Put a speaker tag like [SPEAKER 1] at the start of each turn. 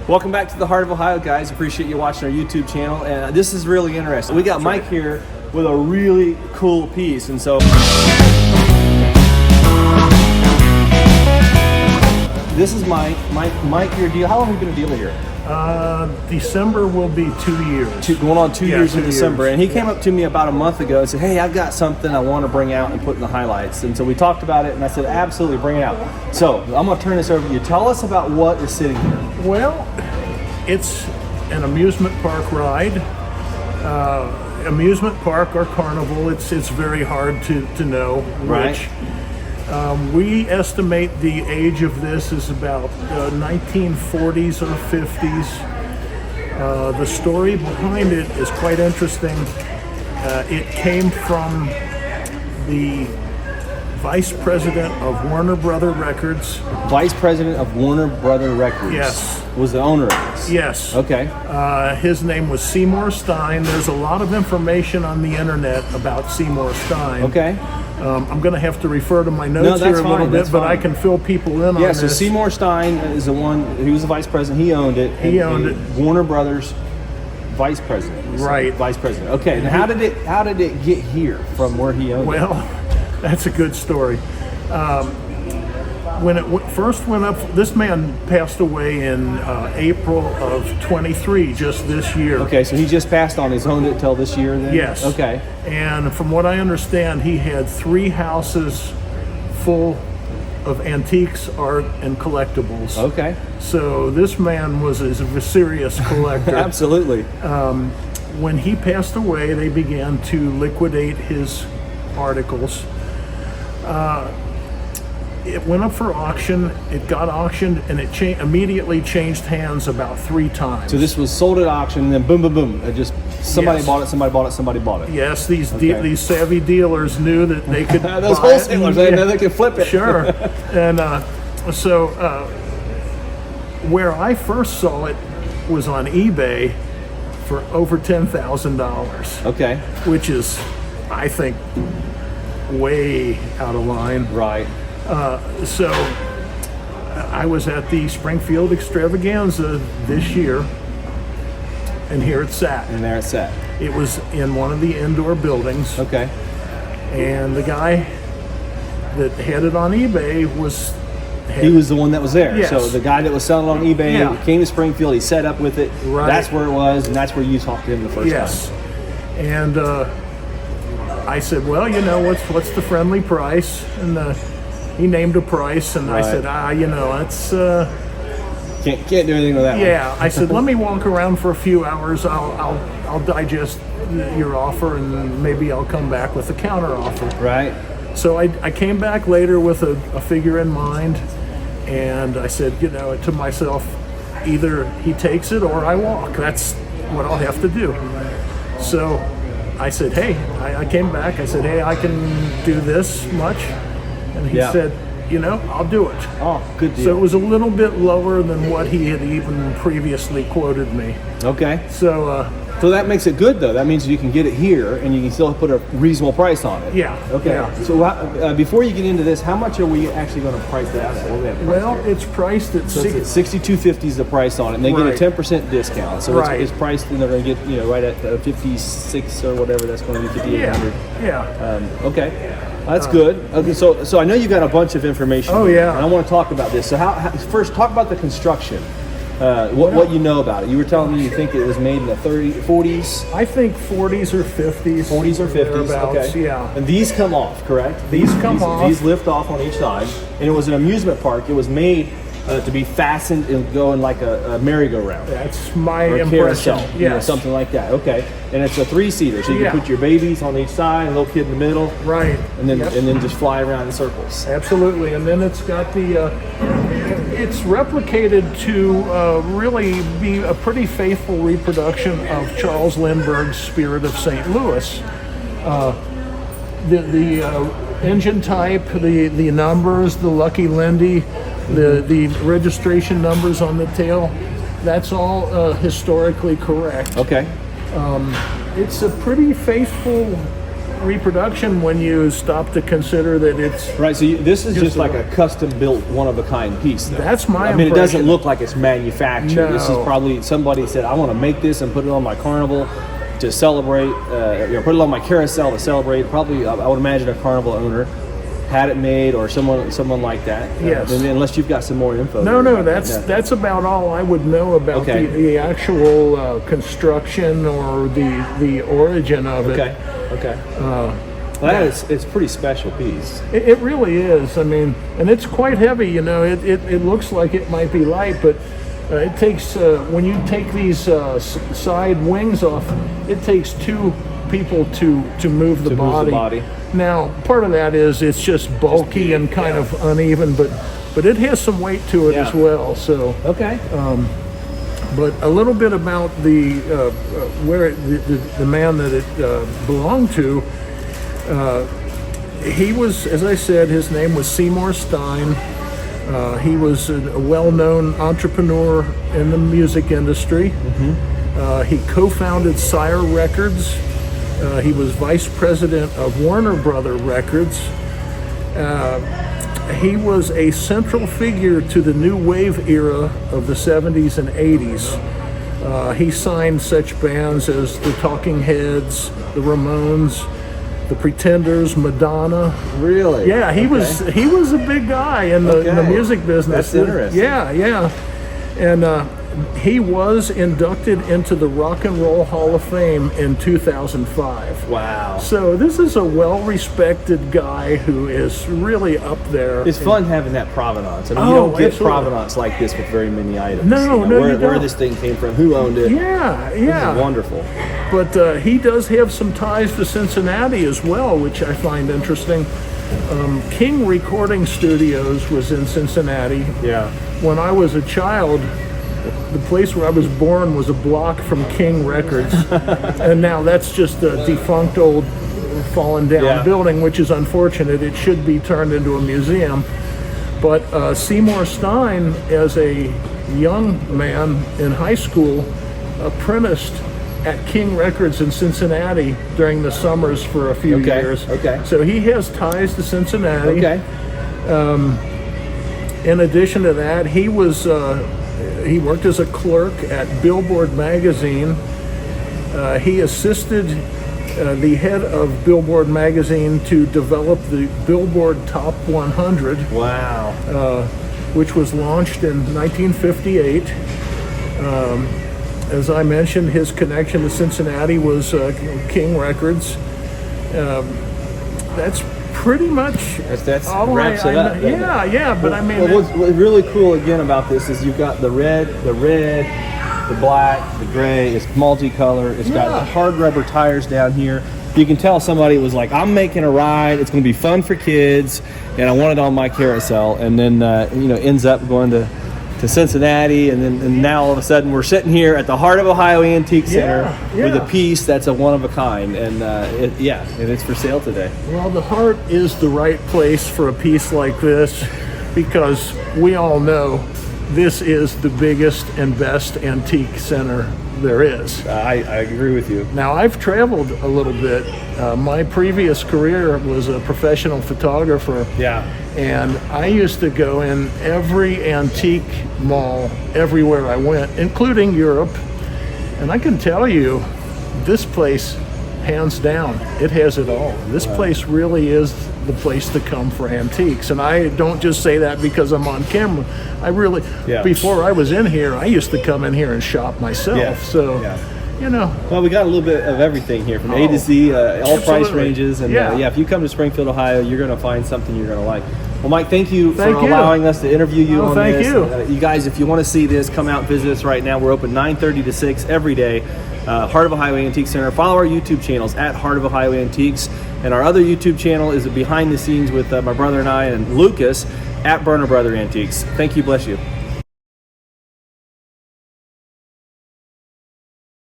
[SPEAKER 1] Welcome back to the Heart of Ohio, guys. Appreciate you watching our YouTube channel. And this is really interesting. We got Mike here with a really cool piece. And so this is Mike. Mike, your deal. How long have you been a dealer here?
[SPEAKER 2] December will be 2 years.
[SPEAKER 1] Going on 2 years in
[SPEAKER 2] 2
[SPEAKER 1] December.
[SPEAKER 2] years.
[SPEAKER 1] And he came up to me about a month ago and said, hey, I've got something I want to bring out and put in the highlights. And so we talked about it, and I said, absolutely, bring it out. So I'm going to turn this over to you. Tell us about what is sitting here.
[SPEAKER 2] Well, it's an amusement park ride. Amusement park or carnival, it's very hard to know which. We estimate the age of this is about 1940s or 50s. The story behind it is quite interesting. It came from the vice president of Warner Brother Records.
[SPEAKER 1] Vice president of Warner Brother Records.
[SPEAKER 2] Yes.
[SPEAKER 1] Was the owner of this?
[SPEAKER 2] Yes.
[SPEAKER 1] Okay.
[SPEAKER 2] His name was Seymour Stein. There's a lot of information on the internet about Seymour Stein.
[SPEAKER 1] Okay.
[SPEAKER 2] I'm going to have to refer to my notes here a little bit, but I can fill people in on this.
[SPEAKER 1] Yeah, so Seymour Stein is the one, he was the vice president, he owned it.
[SPEAKER 2] He owned it.
[SPEAKER 1] Warner Brothers vice president.
[SPEAKER 2] Right.
[SPEAKER 1] Vice president. Okay, and how did it get here from where he owned it?
[SPEAKER 2] Well, that's a good story. When it first went up, this man passed away in April of 23, just this year.
[SPEAKER 1] Okay, so he just passed on. He's owned it till this year then?
[SPEAKER 2] Yes.
[SPEAKER 1] Okay.
[SPEAKER 2] And from what I understand, he had 3 houses full of antiques, art, and collectibles.
[SPEAKER 1] Okay.
[SPEAKER 2] So this man was a serious collector.
[SPEAKER 1] Absolutely.
[SPEAKER 2] When he passed away, they began to liquidate his articles. It went up for auction, it got auctioned, and it immediately changed hands about 3 times.
[SPEAKER 1] So this was sold at auction, and then boom, boom, boom. It just somebody
[SPEAKER 2] Yes.
[SPEAKER 1] bought it, somebody bought it, somebody bought it.
[SPEAKER 2] Yes, these savvy dealers knew that they could
[SPEAKER 1] Those
[SPEAKER 2] buy
[SPEAKER 1] wholesalers, they know they could flip it.
[SPEAKER 2] Sure. And so where I first saw it was on eBay for over $10,000.
[SPEAKER 1] Okay.
[SPEAKER 2] Which is, I think, way out of line.
[SPEAKER 1] Right.
[SPEAKER 2] So I was at the Springfield Extravaganza this year, and here it sat.
[SPEAKER 1] And there it sat.
[SPEAKER 2] It was in one of the indoor buildings.
[SPEAKER 1] Okay.
[SPEAKER 2] And the guy that had it on eBay
[SPEAKER 1] He was the one that was there.
[SPEAKER 2] Yes.
[SPEAKER 1] So the guy that was selling on eBay came to Springfield, he set up with it.
[SPEAKER 2] Right.
[SPEAKER 1] That's where it was, and that's where you talked to him the first
[SPEAKER 2] Yes.
[SPEAKER 1] time.
[SPEAKER 2] And I said, well, you know, what's the friendly price? And he named a price, and I said, that's...
[SPEAKER 1] Can't do anything with that one.
[SPEAKER 2] Yeah, I said, let me walk around for a few hours. I'll digest your offer, and maybe I'll come back with a counter offer.
[SPEAKER 1] Right.
[SPEAKER 2] So I came back later with a figure in mind, and I said, to myself, either he takes it or I walk. That's what I'll have to do. So I said, hey, I came back. I said, hey, I can do this much. And he said, I'll do it.
[SPEAKER 1] Oh, good deal.
[SPEAKER 2] So it was a little bit lower than what he had even previously quoted me.
[SPEAKER 1] Okay.
[SPEAKER 2] So
[SPEAKER 1] that makes it good, though. That means you can get it here, and you can still put a reasonable price on it.
[SPEAKER 2] Yeah.
[SPEAKER 1] Okay.
[SPEAKER 2] Yeah.
[SPEAKER 1] So before you get into this, how much are we actually going to price that at? What do we have priced
[SPEAKER 2] well,
[SPEAKER 1] here?
[SPEAKER 2] it's priced at
[SPEAKER 1] $62.50 is the price on it, and they get a 10% discount. So it's priced, and they're going to get right at 56 or whatever. That's going to be 5,800.
[SPEAKER 2] Yeah.
[SPEAKER 1] Okay. That's good. Okay, so I know you got a bunch of information.
[SPEAKER 2] Oh, yeah.
[SPEAKER 1] And I want to talk about this. So first, talk about the construction. What you know about it. You were telling me you think it was made in the 40s?
[SPEAKER 2] I think 40s or 50s.
[SPEAKER 1] 40s or 50s, okay.
[SPEAKER 2] Yeah.
[SPEAKER 1] And these come off, correct?
[SPEAKER 2] These come off.
[SPEAKER 1] These lift off on each side. And it was an amusement park. It was made to be fastened and go in like a merry-go-round.
[SPEAKER 2] That's my
[SPEAKER 1] or a
[SPEAKER 2] impression.
[SPEAKER 1] carousel,
[SPEAKER 2] Yes.
[SPEAKER 1] Something like that. Okay. And it's a 3-seater, so you can put your babies on each side, and a little kid in the middle.
[SPEAKER 2] Right.
[SPEAKER 1] And then just fly around in circles.
[SPEAKER 2] Absolutely. And then it's got the it's replicated to really be a pretty faithful reproduction of Charles Lindbergh's Spirit of St. Louis. The engine type, the numbers, the Lucky Lindy, the registration numbers on the tail, that's all historically correct.
[SPEAKER 1] Okay.
[SPEAKER 2] It's a pretty faithful reproduction when you stop to consider that it's
[SPEAKER 1] Right, so this is just like a custom-built, one-of-a-kind piece, though.
[SPEAKER 2] That's my
[SPEAKER 1] I mean, it doesn't
[SPEAKER 2] impression.
[SPEAKER 1] look like it's manufactured.
[SPEAKER 2] No.
[SPEAKER 1] This is probably somebody said, I want to make this and put it on my carnival to celebrate, put it on my carousel to celebrate. Probably, I would imagine a carnival owner had it made, or someone like that.
[SPEAKER 2] Yes.
[SPEAKER 1] Unless you've got some more info.
[SPEAKER 2] No, that's about all I would know about
[SPEAKER 1] Okay.
[SPEAKER 2] the actual construction or the origin of it.
[SPEAKER 1] Okay. Well, it's a pretty special piece.
[SPEAKER 2] It really is. I mean, and it's quite heavy. You know, it looks like it might be light, but it takes when you take these side wings off, it takes two people to move the body. Now, part of that is it's just bulky and kind of uneven, but it has some weight to it as well. So
[SPEAKER 1] okay.
[SPEAKER 2] But a little bit about the man that it belonged to. He was, as I said, his name was Seymour Stein. He was a well-known entrepreneur in the music industry. He co-founded Sire Records. He was vice president of Warner Brother Records. He was a central figure to the new wave era of the 70s and 80s. He signed such bands as the Talking Heads, the Ramones, the Pretenders, Madonna.
[SPEAKER 1] Really?
[SPEAKER 2] Yeah, he was a big guy in the music business.
[SPEAKER 1] That's interesting.
[SPEAKER 2] Yeah. And he was inducted into the Rock and Roll Hall of Fame in 2005.
[SPEAKER 1] Wow.
[SPEAKER 2] So this is a well-respected guy who is really up there.
[SPEAKER 1] It's fun having that provenance. I mean, you don't get provenance like this with very many items.
[SPEAKER 2] No,
[SPEAKER 1] where
[SPEAKER 2] don't.
[SPEAKER 1] this thing came from, who owned it.
[SPEAKER 2] Yeah.
[SPEAKER 1] This is wonderful.
[SPEAKER 2] But he does have some ties to Cincinnati as well, which I find interesting. King Recording Studios was in Cincinnati.
[SPEAKER 1] Yeah.
[SPEAKER 2] When I was a child, the place where I was born was a block from King Records. And now that's just a defunct old fallen down building, which is unfortunate. It should be turned into a museum. But Seymour Stein, as a young man in high school, apprenticed at King Records in Cincinnati during the summers for a few years.
[SPEAKER 1] Okay.
[SPEAKER 2] So he has ties to Cincinnati.
[SPEAKER 1] Okay.
[SPEAKER 2] In addition to that, he worked as a clerk at Billboard magazine. He assisted the head of Billboard magazine to develop the Billboard Top 100.
[SPEAKER 1] Wow.
[SPEAKER 2] Which was launched in 1958. As I mentioned, his connection to Cincinnati was King Records. That's pretty much
[SPEAKER 1] That's
[SPEAKER 2] all
[SPEAKER 1] wraps it up.
[SPEAKER 2] Yeah, but I mean...
[SPEAKER 1] what's really cool again about this is you've got the red, the black, the gray. It's multicolor. It's got the hard rubber tires down here. You can tell somebody was like, I'm making a ride. It's going to be fun for kids, and I want it on my carousel. And then ends up going to Cincinnati, and now all of a sudden we're sitting here at the Heart of Ohio Antique Center with a piece that's a one of a kind, and it's for sale today.
[SPEAKER 2] Well, the Heart is the right place for a piece like this, because we all know this is the biggest and best antique center there is.
[SPEAKER 1] I agree with you.
[SPEAKER 2] Now, I've traveled a little bit. My previous career was a professional photographer.
[SPEAKER 1] Yeah.
[SPEAKER 2] And I used to go in every antique mall everywhere I went, including Europe. And I can tell you, this place, hands down, it has it all. This place really is the place to come for antiques. And I don't just say that because I'm on camera. I really, before I was in here, I used to come in here and shop myself. Well,
[SPEAKER 1] we got a little bit of everything here from A to Z, all price ranges. And if you come to Springfield, Ohio, you're going to find something you're going to like. Well, Mike, thank you for allowing us to interview you on this.
[SPEAKER 2] Thank you.
[SPEAKER 1] You guys, if you want to see this, come out and visit us right now. We're open 9:30 to 6 every day. Heart of Ohio Antique Center. Follow our YouTube channels at Heart of Ohio Antiques. And our other YouTube channel is behind the scenes with my brother and I and Lucas at Burner Brother Antiques. Thank you. Bless you.